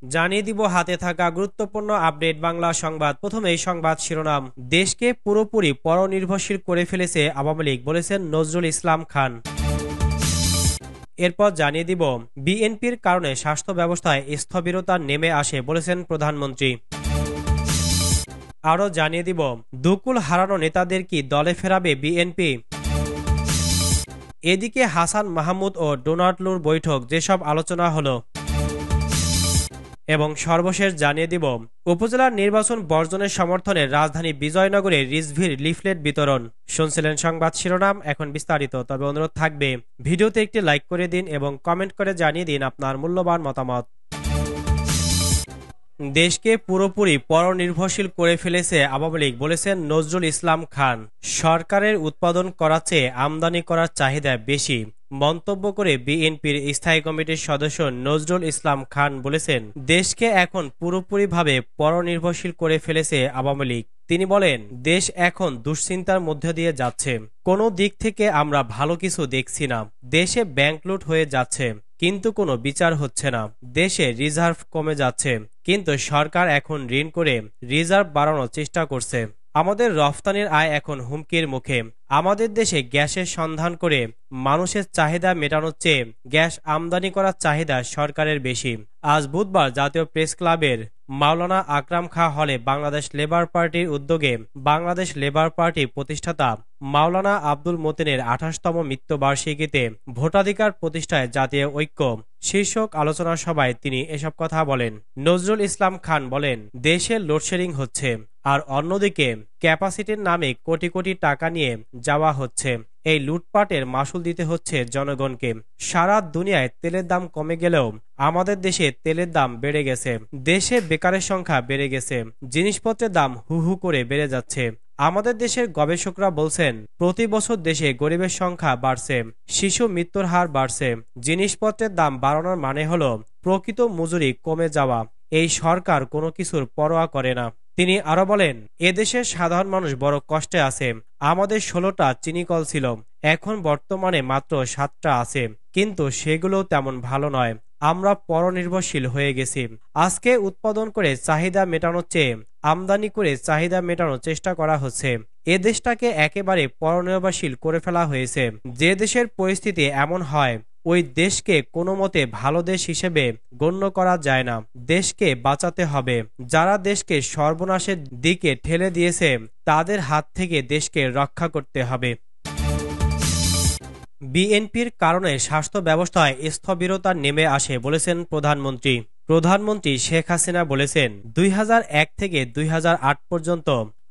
জানিয়ে দিব হাতে থাকা গুরুত্বপূর্ণ আপডেট বাংলা সংবাদ। প্রথমেই সংবাদ শিরোনাম। দেশকে পুরোপুরি পরনির্ভরশীল করে ফেলেছে আওয়ামী লীগ, বলেছেন নজরুল ইসলাম খান। এরপর জানিয়ে দিব বিএনপির কারণে স্বাস্থ্য ব্যবস্থায় স্থবিরতা নেমে আসে, বলেছেন প্রধানমন্ত্রী। আরও জানিয়ে দিব দুকুল হারানো নেতাদের কি দলে ফেরাবে বিএনপি। এদিকে হাসান মাহমুদ ও ডোনাল্ড লুর বৈঠক, যেসব আলোচনা হলো। এবং সর্বশেষ জানিয়ে দিব উপজেলার নির্বাচন বর্জনের সমর্থনে রাজধানী বিজয়নগরে রিজভির লিফলেট বিতরণ। শুনছিলেন সংবাদ শিরোনাম, এখন বিস্তারিত। তবে অনুরোধ থাকবে ভিডিওতে একটি লাইক করে দিন এবং কমেন্ট করে জানিয়ে দিন আপনার মূল্যবান মতামত। দেশকে পুরোপুরি পরনির্ভরশীল করে ফেলেছে আওয়ামী লীগ, বলেছেন নজরুল ইসলাম খান। সরকারের উৎপাদন করার চেয়ে আমদানি করার চাহিদা বেশি মন্তব্য করে বিএনপির স্থায়ী কমিটির সদস্য নজরুল ইসলাম খান বলেছেন, দেশকে এখন পুরোপুরিভাবে পরনির্ভরশীল করে ফেলেছে আওয়ামী লীগ। তিনি বলেন, দেশ এখন দুশ্চিন্তার মধ্যে দিয়ে যাচ্ছে। কোনো দিক থেকে আমরা ভালো কিছু দেখছি না। দেশে ব্যাংক লুট হয়ে যাচ্ছে, কিন্তু কোনো বিচার হচ্ছে না। দেশে রিজার্ভ কমে যাচ্ছে, কিন্তু সরকার এখন ঋণ করে রিজার্ভ বাড়ানোর চেষ্টা করছে। আমাদের রফতানির আয় এখন হুমকির মুখে। আমাদের দেশে গ্যাসের সন্ধান করে মানুষের চাহিদা মেটানোর চেয়ে গ্যাস আমদানি করার চাহিদা সরকারের বেশি। আজ বুধবার জাতীয় প্রেস ক্লাবের মাওলানা আকরাম খাঁ হলে বাংলাদেশ লেবার পার্টির উদ্যোগে বাংলাদেশ লেবার পার্টি প্রতিষ্ঠাতা মাওলানা আব্দুল মতিনের ২৮তম মৃত্যুবার্ষিকীতে ভোটাধিকার প্রতিষ্ঠায় জাতীয় ঐক্য শীর্ষক আলোচনা সভায় তিনি এসব কথা বলেন। নজরুল ইসলাম খান বলেন, দেশে লোডশেডিং হচ্ছে, আর অন্যদিকে ক্যাপাসিটির নামে কোটি কোটি টাকা নিয়ে যাওয়া হচ্ছে। এই লুটপাটের মাসুল দিতে হচ্ছে জনগণকে। সারা দুনিয়ায় তেলের দাম কমে গেলেও আমাদের দেশে তেলের দাম বেড়ে গেছে। দেশে বেকারের সংখ্যা বেড়ে গেছে। জিনিসপত্রের দাম হু হু করে বেড়ে যাচ্ছে। আমাদের দেশের গবেষকরা বলছেন, প্রতি বছর দেশে গরিবের সংখ্যা বাড়ছে, শিশু মৃত্যুর হার বাড়ছে। জিনিসপত্রের দাম বাড়ানোর মানে হলো প্রকৃত মজুরি কমে যাওয়া। এই সরকার কোনো কিছুর পরোয়া করে না। তিনি আরো বলেন, এদেশের সাধারণ মানুষ বড় কষ্টে আছে। আমাদের ১৬টা চিনিকল ছিল, এখন বর্তমানে মাত্র ৭টা আছে, কিন্তু সেগুলো তেমন ভালো নয়। আমরা পরনির্ভরশীল হয়ে গেছি। আজকে উৎপাদন করে চাহিদা মেটানোর চেয়ে আমদানি করে চাহিদা মেটানোর চেষ্টা করা হচ্ছে। এ দেশটাকে একেবারে পরনির্ভরশীল করে ফেলা হয়েছে। যে দেশের পরিস্থিতি এমন হয়, ওই দেশকে কোনো মতে ভালো দেশ হিসেবে গণ্য করা যায় না। দেশকে বাঁচাতে হবে। যারা দেশকে সর্বনাশের দিকে ঠেলে দিয়েছে, তাদের হাত থেকে দেশকে রক্ষা করতে হবে। বিএনপির কারণে স্বাস্থ্য ব্যবস্থায় স্থবিরতা নেমে আসে, বলেছেন প্রধানমন্ত্রী। প্রধানমন্ত্রী শেখ হাসিনা বলেছেন, ২০০১ থেকে ২০০৮ পর্যন্ত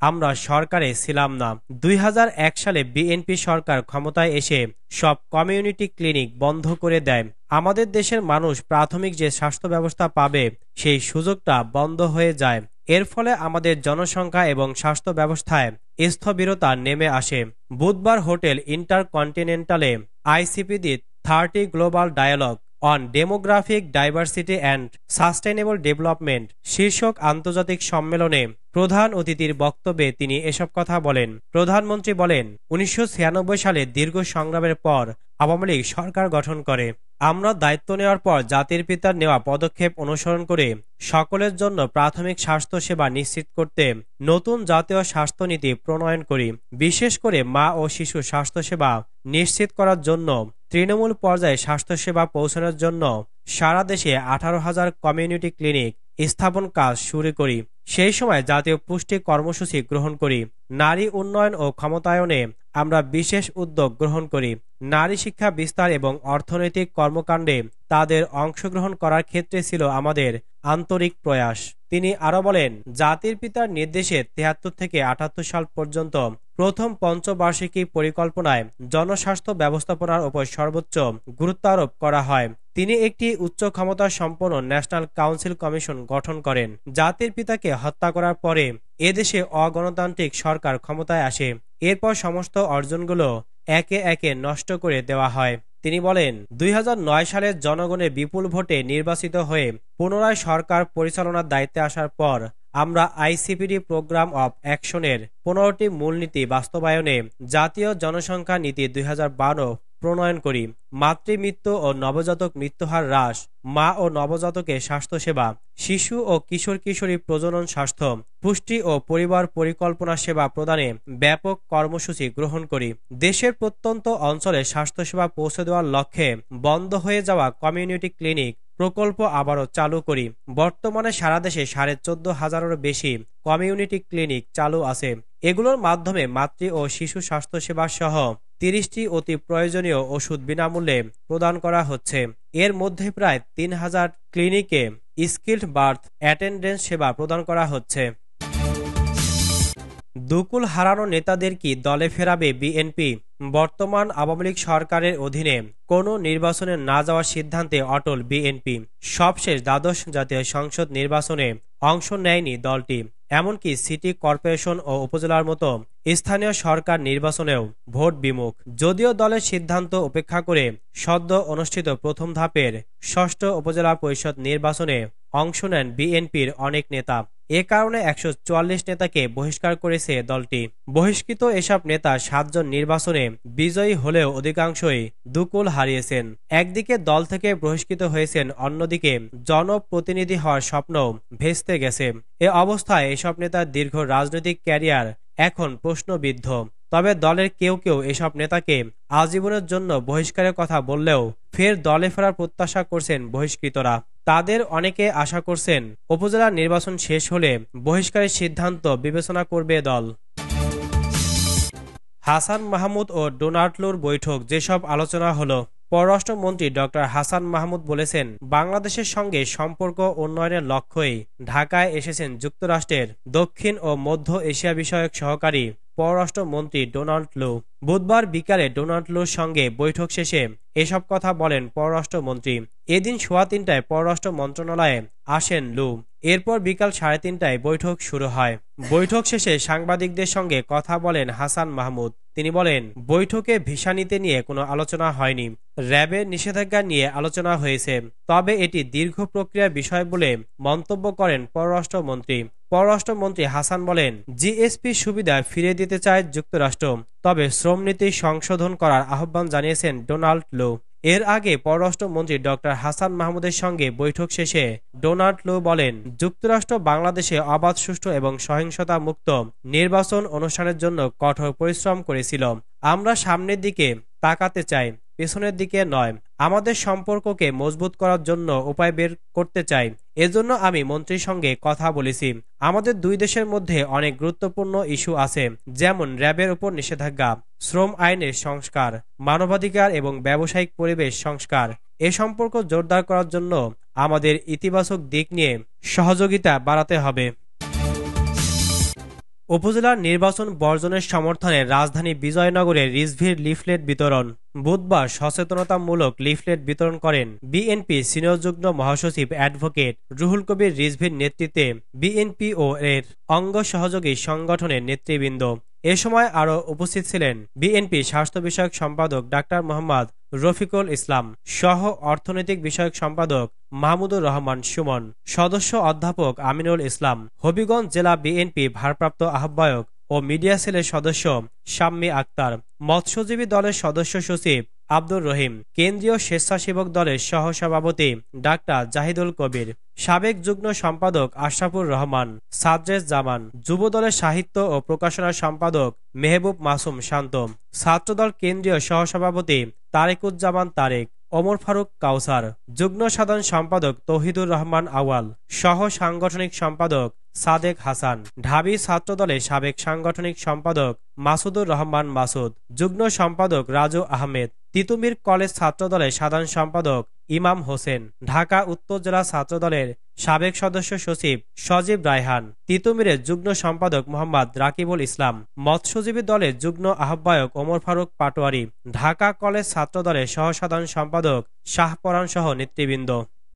আমরা সরকারে ছিলাম না। ২০০১ সালে বিএনপি সরকার ক্ষমতায় এসে সব কমিউনিটি ক্লিনিক বন্ধ করে দেয়। আমাদের দেশের মানুষ প্রাথমিক যে স্বাস্থ্য ব্যবস্থা পাবে, সেই সুযোগটা বন্ধ হয়ে যায়। এর ফলে আমাদের জনসংখ্যা এবং স্বাস্থ্য ব্যবস্থায় স্থবিরতা নেমে আসে। বুধবার হোটেল ইন্টারকন্টিনেন্টালে ICPD 30 global dialogue on demographic diversity and sustainable development শীর্ষক আন্তর্জাতিক সম্মেলনে প্রধান অতিথির বক্তব্যে তিনি এসব কথা বলেন। প্রধানমন্ত্রী বলেন, ১৯৯৬ সালে দীর্ঘ সংগ্রামের পর আওয়ামী লীগ সরকার গঠন করে। আমরা দায়িত্ব নেওয়ার পর জাতির পিতার নেওয়া পদক্ষেপ অনুসরণ করে সকলের জন্য প্রাথমিক স্বাস্থ্য সেবা নিশ্চিত করতে নতুন জাতীয় স্বাস্থ্যনীতি প্রণয়ন করি। বিশেষ করে মা ও শিশু স্বাস্থ্যসেবা নিশ্চিত করার জন্য তৃণমূল পর্যায়ে স্বাস্থ্যসেবা পৌঁছানোর জন্য সারা দেশে ১৮,০০০ কমিউনিটি ক্লিনিক স্থাপন কাজ শুরু করি। সেই সময় জাতীয় পুষ্টি কর্মসূচি গ্রহণ করি। নারী উন্নয়ন ও ক্ষমতায়নে আমরা বিশেষ উদ্যোগ গ্রহণ করি। নারী শিক্ষা বিস্তার এবং অর্থনৈতিক কর্মকাণ্ডে তাদের অংশগ্রহণ করার ক্ষেত্রে ছিল আমাদের আন্তরিক প্রয়াস। তিনি আরো বলেন, জাতির পিতার নির্দেশে ৭৩ থেকে ৭৮ সাল পর্যন্ত প্রথম পঞ্চবার্ষিকী পরিকল্পনায় জনস্বাস্থ্য ব্যবস্থাপনার উপর সর্বোচ্চ গুরুত্ব আরোপ করা হয়। তিনি একটি উচ্চ ক্ষমতা সম্পন্ন ন্যাশনাল কাউন্সিল কমিশন গঠন করেন। জাতির পিতাকে হত্যা করার পরে এদেশে অগণতান্ত্রিক সরকার ক্ষমতায় আসে। এরপর সমস্ত অর্জনগুলো একে একে নষ্ট করে দেওয়া হয়। তিনি বলেন, ২০০৯ সালে জনগণের বিপুল ভোটে নির্বাচিত হয়ে পুনরায় সরকার পরিচালনার দায়িত্বে আসার পর আমরা আইসিপিডি প্রোগ্রাম অব অ্যাকশনের ১৫টি মূলনীতি বাস্তবায়নে জাতীয় জনসংখ্যা নীতি ২০১২ প্রণয়ন করি। মাতৃমৃত্যু ও নবজাতক মৃত্যুহার হ্রাস, মা ও নবজাতকের স্বাস্থ্যসেবা, শিশু ও কিশোর-কিশোরী প্রজনন স্বাস্থ্য, পুষ্টি ও পরিবার পরিকল্পনা সেবা প্রদানে ব্যাপক কর্মসূচি গ্রহণ করি। দেশের প্রত্যন্ত অঞ্চলে স্বাস্থ্যসেবা পৌঁছে দেওয়ার লক্ষ্যে বন্ধ হয়ে যাওয়া কমিউনিটি ক্লিনিক প্রকল্প আবারও চালু করি। বর্তমানে সারা দেশে 14,500-এরও বেশি কমিউনিটি ক্লিনিক চালু আছে। এগুলোর মাধ্যমে মাতৃ ও শিশু স্বাস্থ্যসেবা সহ 30টি অতি প্রয়োজনীয় ওষুধ বিনামূল্যে প্রদান করা হচ্ছে। এর মধ্যে প্রায় 3,000 ক্লিনিকে স্কিল্ড বার্থ অ্যাটেন্ডেন্স সেবা প্রদান করা হচ্ছে। দুকুল হারানো নেতাদের কি দলে ফেরাবে বিএনপি? বর্তমান আওয়ামী লীগ সরকারের অধীনে কোনো নির্বাচনে না যাওয়ার সিদ্ধান্তে অটল বিএনপি। সবশেষ দ্বাদশ জাতীয় সংসদ নির্বাচনে অংশ নেয়নি দলটি। এমনকি সিটি কর্পোরেশন ও উপজেলার মতো স্থানীয় সরকার নির্বাচনেও ভোট বিমুখ। যদিও দলের সিদ্ধান্ত উপেক্ষা করে সদ্য অনুষ্ঠিত প্রথম ধাপের ৬ষ্ঠ উপজেলা পরিষদ নির্বাচনে অংশ নেন বিএনপির অনেক নেতা। এ কারণে ১৪৪ নেতাকে বহিষ্কার করেছে দলটি। বহিষ্কৃত এসব নেতা ৭ জন নির্বাচনে বিজয়ী হলেও অধিকাংশই দুকুল হারিয়েছেন। একদিকে দল থেকে বহিষ্কৃত হয়েছেন, অন্যদিকে জনপ্রতিনিধি হওয়ার স্বপ্ন ভেস্তে গেছে। এ অবস্থায় এসব নেতার দীর্ঘ রাজনৈতিক ক্যারিয়ার এখন প্রশ্নবিদ্ধ। তবে দলের কেউ কেউ এসব নেতাকে আজীবনের জন্য বহিষ্কারের কথা বললেও ফের দলে ফেরার প্রত্যাশা করছেন বহিষ্কৃতরা। তাদের অনেকে আশা করছেন উপজেলা নির্বাচন শেষ হলে বহিষ্কারের সিদ্ধান্ত বিবেচনা করবে দল। হাসান মাহমুদ ও ডোনাল্ডোর বৈঠক, যেসব আলোচনা হলো। পররাষ্ট্রমন্ত্রী ডক্টর হাসান মাহমুদ বলেছেন, বাংলাদেশের সঙ্গে সম্পর্ক উন্নয়নের লক্ষ্যেই ঢাকায় এসেছেন যুক্তরাষ্ট্রের দক্ষিণ ও মধ্য এশিয়া বিষয়ক সহকারী পররাষ্ট্রমন্ত্রী ডোনাল্ড লু। বুধবার বিকালে ডোনাল্ড লুর সঙ্গে বৈঠক শেষে এসব কথা বলেন পররাষ্ট্রমন্ত্রী। এদিন সোয়া ৩টায় পররাষ্ট্র মন্ত্রণালয়ে আসেন লু। এরপর বিকাল 3:30টায় বৈঠক শুরু হয়। বৈঠক শেষে সাংবাদিকদের সঙ্গে কথা বলেন হাসান মাহমুদ। তিনি বলেন, বৈঠকে ভিসা নীতি নিয়ে কোনো আলোচনা হয়নি। র্যাবের নিষেধাজ্ঞা নিয়ে আলোচনা হয়েছে, তবে এটি দীর্ঘ প্রক্রিয়ার বিষয় বলে মন্তব্য করেন পররাষ্ট্রমন্ত্রী। পররাষ্ট্রমন্ত্রী হাসান বলেন, জিএসপি সুবিধা ফিরিয়ে দিতে চায় যুক্তরাষ্ট্র, তবে শ্রমনীতি সংশোধন করার আহ্বান জানিয়েছেন ডোনাল্ড লু। এর আগে পররাষ্ট্রমন্ত্রী ডক্টর হাসান মাহমুদের সঙ্গে বৈঠক শেষে ডোনাল্ড লু বলেন, যুক্তরাষ্ট্র বাংলাদেশে অবাধ, সুষ্ঠু এবং সহিংসতা মুক্ত নির্বাচন অনুষ্ঠানের জন্য কঠোর পরিশ্রম করেছিল। আমরা সামনের দিকে তাকাতে চাই, পেছনের দিকে নয়। আমাদের সম্পর্ককে মজবুত করার জন্য উপায় বের করতে চাই। এজন্য আমি মন্ত্রীর সঙ্গে কথা বলেছি। আমাদের দুই দেশের মধ্যে অনেক গুরুত্বপূর্ণ ইস্যু আছে, যেমন র্যাবের উপর নিষেধাজ্ঞা, শ্রম আইনের সংস্কার, মানবাধিকার এবং ব্যবসায়িক পরিবেশ সংস্কার। এ সম্পর্ক জোরদার করার জন্য আমাদের ইতিবাচক দিক নিয়ে সহযোগিতা বাড়াতে হবে। উপজেলার নির্বাচন বর্জনের সমর্থনে রাজধানী বিজয়নগরে রিজভির লিফলেট বিতরণ। বুধবার সচেতনতামূলক লিফলেট বিতরণ করেন বিএনপি সিনিয়র যুগ্ম মহাসচিব অ্যাডভোকেট রুহুল কবির রিজভির নেতৃত্বে বিএনপি ও এর অঙ্গ সহযোগী সংগঠনের নেতৃবৃন্দ। এ সময় আরও উপস্থিত ছিলেন বিএনপি স্বাস্থ্য বিষয়ক সম্পাদক ডাক্তার মোহাম্মদ রফিকুল ইসলাম সহ অর্থনৈতিক বিষয়ক সম্পাদক মাহমুদুর রহমান সুমন, সদস্য অধ্যাপক আমিনুল ইসলাম, হবিগঞ্জ জেলা বিএনপি ভারপ্রাপ্ত আহ্বায়ক ও মিডিয়া সেলের সদস্য শাম্মী আক্তার, মৎস্যজীবী দলের সদস্য সচিব আব্দুর রহিম, কেন্দ্রীয় স্বেচ্ছাসেবক দলের সহসভাপতি ডাক্তার জাহিদুল কবির, সাবেক যুগ্ম সম্পাদক আশরাফুর রহমান, সাদ্রেস জামান, যুব দলের সাহিত্য ও প্রকাশনা সম্পাদক মেহবুব মাসুম শান্ত, ছাত্রদল কেন্দ্রীয় সহসভাপতি তারেকুজ্জামান তারেক, ওমর ফারুক কাউসার, যুগ্ম সাধারণ সম্পাদক তৌহিদুর রহমান আওয়াল, সহ সাংগঠনিক সম্পাদক সাদেক হাসান, ঢাবি ছাত্রদলের সাবেক সাংগঠনিক সম্পাদক মাসুদুর রহমান মাসুদ, যুগ্ম সম্পাদক রাজু আহমেদ, তিতুমির কলেজ ছাত্রদলের সাধারণ সম্পাদক ইমাম হোসেন, ঢাকা উত্তর জেলা ছাত্রদলের সাবেক সদস্য সচিব সজীব রায়হান, তিতুমিরের যুগ্ম সম্পাদক মোহাম্মদ রাকিবুল ইসলাম, মৎস্যজীবী দলের যুগ্ম আহ্বায়ক ওমর ফারুক পাটোয়ারি, ঢাকা কলেজ ছাত্রদলের সহ সাধারণ সম্পাদক শাহপরান সহ নেতৃবৃন্দ।